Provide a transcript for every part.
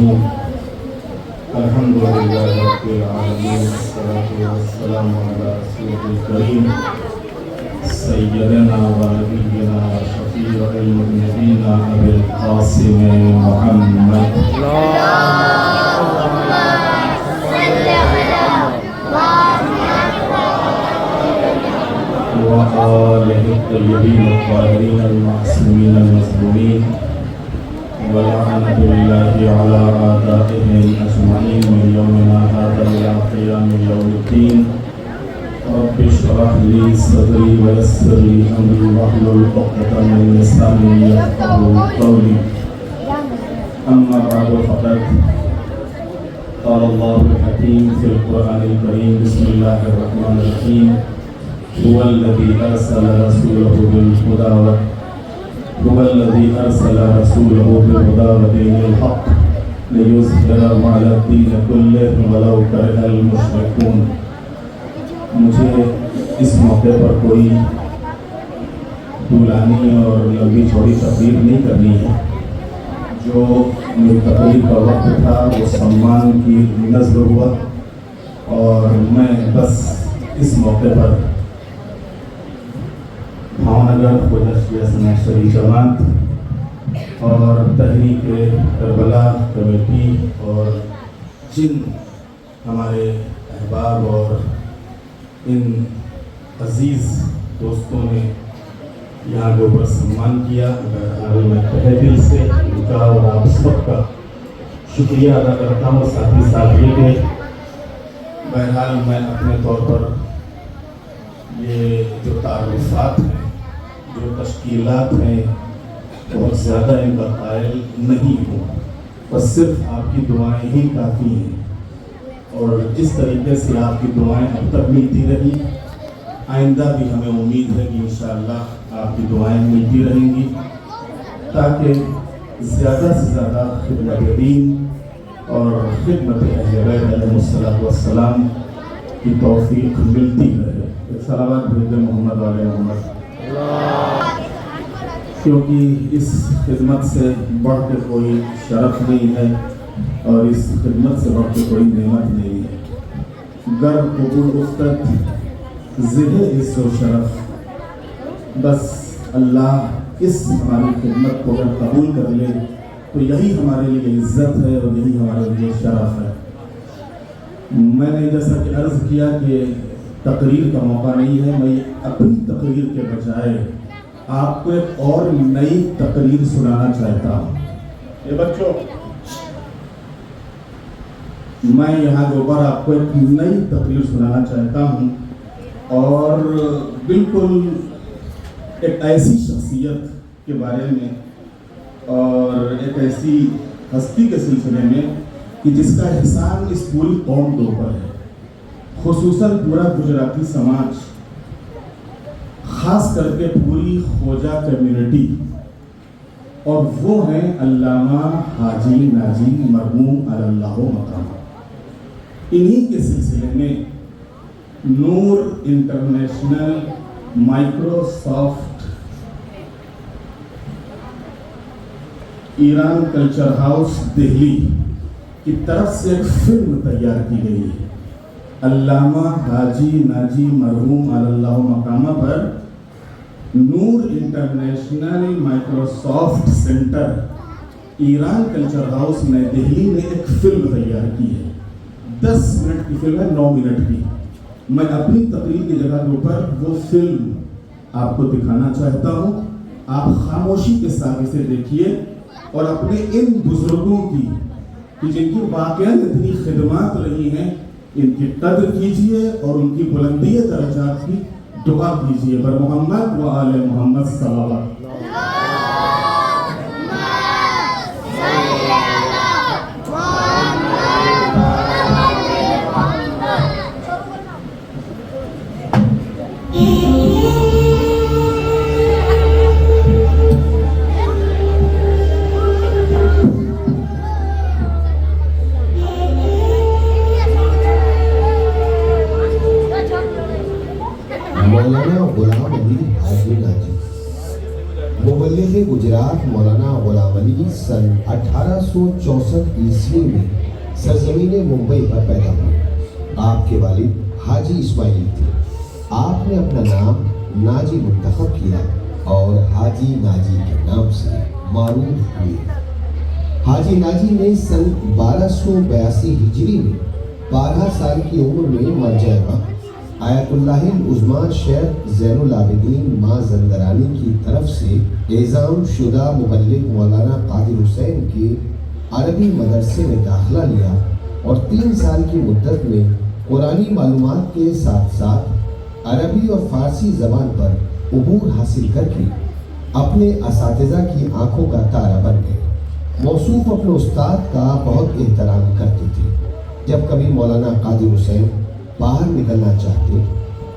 الرحيم الحمد لله رب العالمين والصلاة والسلام على رسوله الكريم سيدنا ونبينا وشفيع المذنبين أبي القاسم محمد وآله الطيبين الطاهرين المعصومين المظلومين ولعنة الله على أعدائهم أجمعين من يومنا هذا إلى قيام يوم الدين رب اشرح لي صدري ويسر لي أمري واحلل عقدة من لساني يفقهوا قولي أما بعد فقد قال الله الحكيم في القرآن الكريم بسم الله الرحمن الرحيم هو الذي أرسل رسوله بالهدى ودين الحق ليظهره على الدين كله ولو كره المشركون. مجھے اس موقع پر کوئی طولانی اور لمبی چوڑی تقریر نہیں کرنی ہے. جو میری تقریر کا وقت تھا وہ سمان کی نظر ہوا اور میں بس اس موقع پر بھاونگر خواجہ شیعہ سنت شریف جماعت اور تحریک کربلا کمیٹی اور جن ہمارے احباب اور ان عزیز دوستوں نے یہاں کے اوپر سمان کیا، میں تہہ دل سے ان کا اور آپ سب کا شکریہ ادا کرتا ہوں. ساتھ ہی ساتھ یہ کہ بہرحال میں اپنے طور پر یہ جو تعارفات ہیں، جو تشکیلات ہیں، بہت زیادہ ان کا قائل نہیں ہوں. بس صرف آپ کی دعائیں ہی کافی ہیں اور جس طریقے سے آپ کی دعائیں اب تک ملتی رہی، آئندہ بھی ہمیں امید ہے کہ انشاءاللہ آپ کی دعائیں ملتی رہیں گی تاکہ زیادہ سے زیادہ خدمت دین اور خدمت اہل بیت علیہ السلام کی توفیق ملتی رہے. صلوات بھیج دیں محمد والے محمد، کیونکہ اس خدمت سے بڑھ کے کوئی شرف نہیں ہے اور اس خدمت سے بڑھ کے کوئی نعمت نہیں ہے. گر قبول افتد زہ عز و شرف، بس اللہ اس ہماری خدمت کو اگر قبول کر لے تو یہی ہمارے لیے عزت ہے اور یہی ہمارے لیے شرف ہے. میں نے جیسا کہ عرض کیا کہ تقریر کا موقع نہیں ہے، میں اپنی تقریر کے بجائے آپ کو ایک اور نئی تقریر سنانا چاہتا ہوں. یہ بچوں، میں یہاں کے اوپر آپ کو ایک نئی تقریر سنانا چاہتا ہوں اور بالکل ایک ایسی شخصیت کے بارے میں اور ایک ایسی ہستی کے سلسلے میں کہ جس کا احسان اس پوری قوم کے اوپر ہے، خصوصاً پورا گجراتی سماج، خاص کر کے پوری خوجہ کمیونٹی، اور وہ ہیں علامہ حاجی ناجی مرحوم علی اللہ مقام. انہی کے سلسلے میں Noor international Microsoft Iran culture house Delhi کی طرف سے ایک فلم تیار کی گئی ہے. علامہ حاجی ناجی مرحوم علی اللہ مقامہ پر Noor international Microsoft centre Iran culture house نئی دہلی نے ایک فلم تیار کی ہے. 10 منٹ کی فلم ہے، 9 منٹ کی. میں اپنی تقریر کی جگہ کے اوپر وہ فلم آپ کو دکھانا چاہتا ہوں. آپ خاموشی کے ساتھ اسے دیکھیے اور اپنے ان بزرگوں کی کہ جن کی واقعاً اتنی خدمات رہی ہیں ان کی قدر کیجئے اور ان کی بلندی درجات کی دعا کیجئے. بر محمد و آل محمد صلی اللہ علیہ وسلم. مولانا غلام علی حاجی ناجی مبلغ گجرات مولانا غلام علی سن 1864 عیسوی میں سرزمین ممبئی پر پیدا ہوئے۔ آپ کے والد حاجی اسماعیل تھے۔ آپ نے اپنا نام ناجی منتخب کیا اور حاجی ناجی کے نام سے معروف ہوئے۔ حاجی ناجی نے سن 1282 ہجری میں 12 سال کی عمر میں مرجع وقت آیت اللہ العظمیٰ شیخ زین العابدین مازندرانی کی طرف سے اعزام شدہ مبلغ مولانا قادر حسین کے عربی مدرسے میں داخلہ لیا اور 3 سال کی مدت میں قرآنی معلومات کے ساتھ ساتھ عربی اور فارسی زبان پر عبور حاصل کر کے اپنے اساتذہ کی آنکھوں کا تارا بن گئے۔ موصوف اپنے استاد کا بہت احترام کرتے تھے۔ جب کبھی مولانا قادر حسین باہر نکلنا چاہتے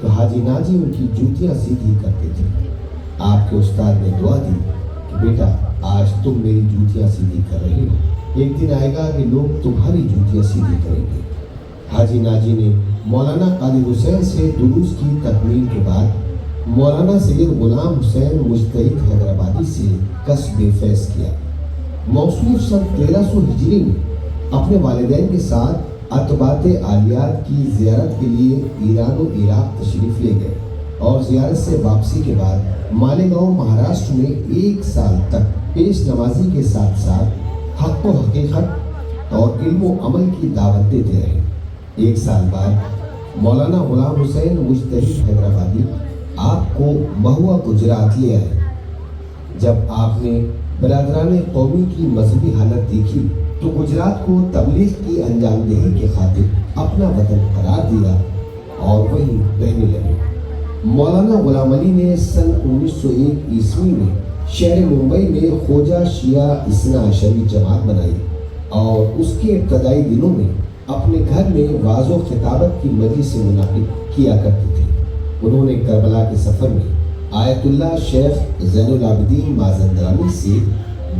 تو حاجی ناجی ان کی جوتیاں سیدھی کرتے تھے۔ آپ کے استاد نے دعا دی کہ بیٹا آج تم میری جوتیاں سیدھی کر رہے ہو، ایک دن آئے گا کہ لوگ تمہاری جوتیاں سیدھی کریں گے۔ حاجی ناجی نے مولانا قادر حسین سے دروس کی تکمیل کے بعد مولانا سید غلام حسین مجتہد حیدرآبادی سے کسب فیض کیا۔ موصوف سن 1300 ہجری میں اپنے والدین کے ساتھ اتباعت عالیات کی زیارت کے لیے ایران و عراق تشریف لے گئے اور زیارت سے واپسی کے بعد مالیگاؤں مہاراشٹر میں 1 سال تک پیش نمازی کے ساتھ ساتھ حق و حقیقت اور علم و عمل کی دعوت دیتے رہے۔ 1 سال بعد مولانا غلام حسین مجتہد حیدرآبادی آپ کو مہوا گجرات لے آئے۔ جب آپ نے برادران قومی کی مذہبی حالت دیکھی تو گجرات کو تبلیغ کی انجام دہی کے خاطر اپنا وطن قرار دیا اور وہیں رہنے لگے۔ مولانا غلام علی نے سن 1901 عیسوی میں شہر ممبئی میں خواجہ شیعہ اثنا عشری جماعت بنائی اور اس کے ابتدائی دنوں میں اپنے گھر میں وعظ و خطابت کی مجلس سے منعقد کیا کرتے تھے۔ انہوں نے کربلا کے سفر میں آیت اللہ شیخ زین العابدین مازندرانی سے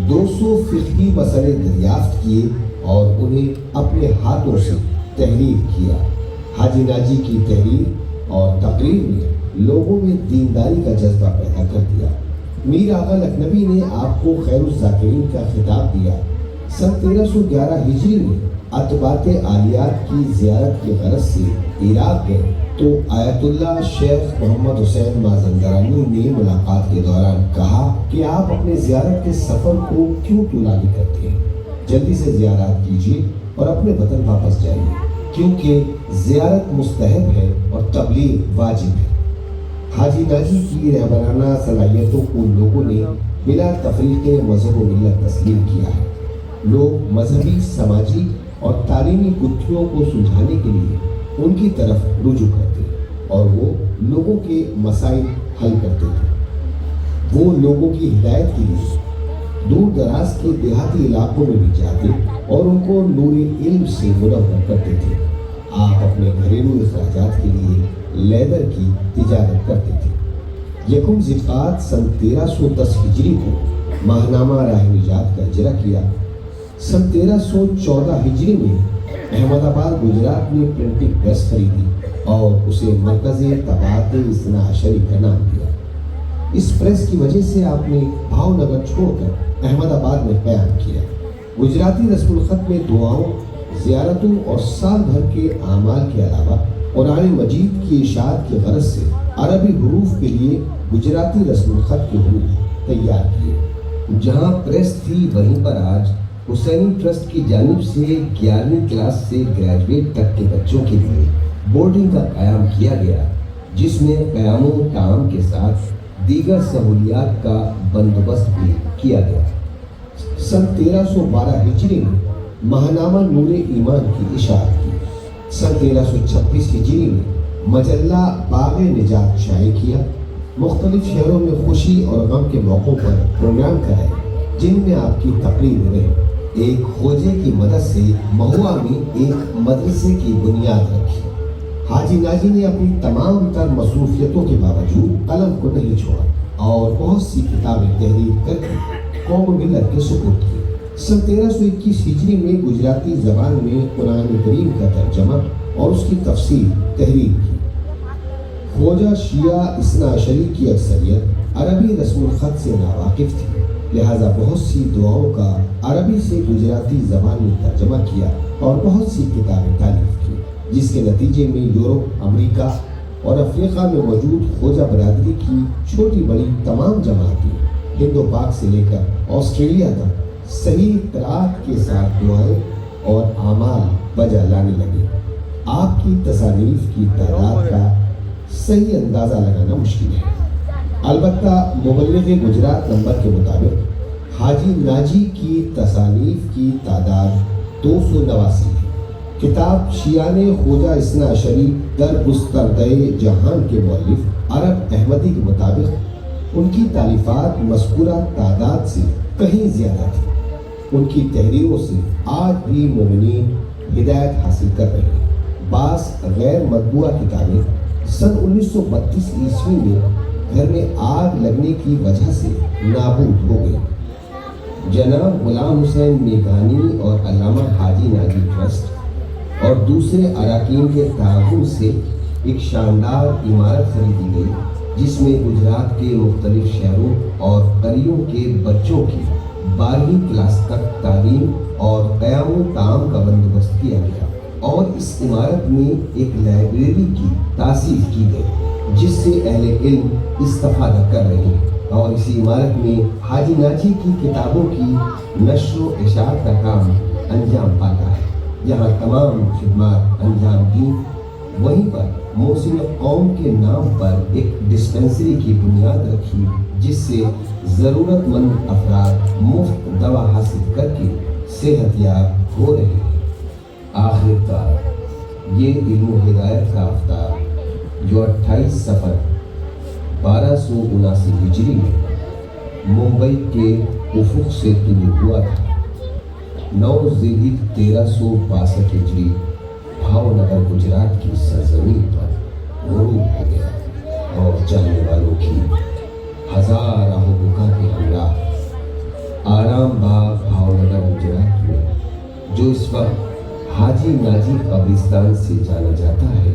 200 فقہی مسئلے دریافت کیے اور انہیں اپنے ہاتھوں سے تحریر کیا۔ حاجی ناجی کی تحریر اور تقریر نے لوگوں میں دینداری کا جذبہ پیدا کر دیا۔ میر آغا لکھنوی نے آپ کو خیر الذاکرین کا خطاب دیا۔ سن 1311 ہجری میں اتباعت عالیات کی زیارت کی غرض سے عراق گئے تو آیت اللہ شیخ محمد حسین مازندرانی نے ملاقات کے دوران کہا کہ آپ اپنے زیارت کے سفر کو کیوں طولانی کرتے ہیں، جلدی سے زیارت کیجیے اور اپنے وطن واپس جائیے، کیونکہ زیارت مستحب ہے اور تبلیغ واجب ہے۔ حاجی ناجی کی رہبرانہ صلاحیتوں کو لوگوں نے بلا تفریق مذہب و ملت تسلیم کیا ہے۔ لوگ مذہبی، سماجی اور تعلیمی گتھیوں کو سلجھانے کے لیے ان کی طرف رجوع کرتے اور وہ لوگوں کے مسائل حل کرتے تھے۔ وہ لوگوں کی ہدایت کے لیے دور دراز کے دیہاتی علاقوں میں بھی جاتے اور ان کو نور علم سے منور کرتے تھے۔ آپ اپنے گھریلو اخراجات کے لیے لیدر کی تجارت کرتے تھے۔ یکم ذی القعدہ سن 1310 ہجری کو ماہنامہ راہ نجات کا اجرا کیا۔ سن 1314 ہجری میں احمد آباد گجرات میں پرنٹنگ پریس خریدی اور اسے مرکز طباعت اثنا عشری کا نام دیا۔ اس پریس کی وجہ سے آپ نے بھاؤ نگر چھوڑ کر احمد آباد میں قیام کیا۔ گجراتی رسم الخط میں دعاؤں، زیارتوں اور سال بھر کے اعمال کے علاوہ قرآن مجید کی اشاعت کی غرض سے عربی حروف کے لیے گجراتی رسم الخط کے حروف تیار کیے۔ جہاں پریس تھی وہیں پر آج حسینی ٹرسٹ کی جانب سے 11ویں کلاس سے گریجویٹ تک کے بچوں کے لیے بورڈنگ کا قیام کیا گیا، جس میں قیام و طعام کے ساتھ دیگر سہولیات کا بندوبست بھی کیا گیا۔ سن 1312 ہجری میں ماہنامہ نور ایمان کی اشاعت کی۔ سن 1326 ہجری میں مجلہ باغ نجات شائع کیا۔ مختلف شہروں میں خوشی اور غم کے موقعوں پر پروگرام کرائے جن میں آپ کی تقریر رہے۔ ایک خوجے کی مدد سے مہوا میں ایک مدرسے کی بنیاد رکھی۔ حاجی ناجی نے اپنی تمام تر مصروفیتوں کے باوجود قلم کو نہیں چھوڑا اور بہت سی کتابیں تحریر کر کے قوم و ملت کے سپرد کی۔ سن 1321 ہجری میں گجراتی زبان میں قرآن کریم کا ترجمہ اور اس کی تفسیر تحریر کی۔ خواجہ شیعہ اثنا عشری کی اکثریت عربی رسم الخط سے ناواقف تھی، لہٰذا بہت سی دعاؤں کا عربی سے گجراتی زبان میں ترجمہ کیا اور بہت سی کتابیں تالیف کی، جس کے نتیجے میں یورپ، امریکہ اور افریقہ میں موجود خوجہ برادری کی چھوٹی بڑی تمام جماعتیں ہند و پاک سے لے کر آسٹریلیا تک صحیح قرأت کے ساتھ دعائیں اور اعمال بجا لانے لگے۔ آپ کی تصانیف کی تعداد کا صحیح اندازہ لگانا مشکل ہے، البتہ مبلغ گجرات نمبر کے مطابق حاجی ناجی کی تصانیف کی تعداد 289 ہے۔ کتاب شیعان خوجہ اثنا عشری در گستردہ جہان کے مؤلف عرب احمدی کے مطابق ان کی تالیفات مذکورہ تعداد سے کہیں زیادہ تھی۔ ان کی تحریروں سے آج بھی مومنین ہدایت حاصل کر رہے ہیں۔ بعض غیر مطبوعہ کتابیں سن 1932 عیسوی میں گھر میں آگ لگنے کی وجہ سے نابود ہو گئی۔ جناب غلام حسین میگانی اور علامہ حاجی ناجی ٹرسٹ اور دوسرے اراکین کے تعاون سے ایک شاندار عمارت خریدی گئی، جس میں گجرات کے مختلف شہروں اور قریوں کے بچوں کی 12ویں کلاس تک تعلیم اور قیام و طعام کا بندوبست کیا گیا، اور اس عمارت میں ایک لائبریری کی تاسیس کی گئی جس سے اہل علم استفادہ کر رہے ہیں، اور اسی عمارت میں حاجی ناجی کی کتابوں کی نشر و اشاعت کا کام انجام پاتا ہے۔ یہاں تمام خدمات انجام دیں۔ وہیں پر محسن قوم کے نام پر ایک ڈسپنسری کی بنیاد رکھی، جس سے ضرورت مند افراد مفت دوا حاصل کر کے صحت یاب ہو رہے ہیں۔ آخر کار یہ علم و ہدایت کا آفتاب جو 28 صفر 1279 ہجری میں ممبئی کے افق سے طلوع ہوا تھا، 9 ذی الحجہ 1362 ہجری بھاونگر گجرات کی سرزمین پر غروب ہو گیا، اور جانے والوں کی ہزار آہ و بکا کے ہمراہ آرام باغ بھاونگر گجرات میں، جو اس وقت حاجی ناجی قبرستان سے جانا جاتا ہے،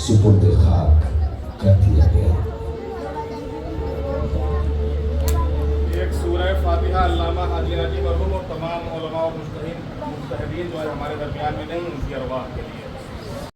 سپرد خاک کر دیا گیا۔ ایک سورہ فاتحہ علامہ حاجی ناجی مرحوم اور تمام علماء اور مجتہدین جو ہے ہمارے درمیان میں نہیں، ان کی ارواح کے لیے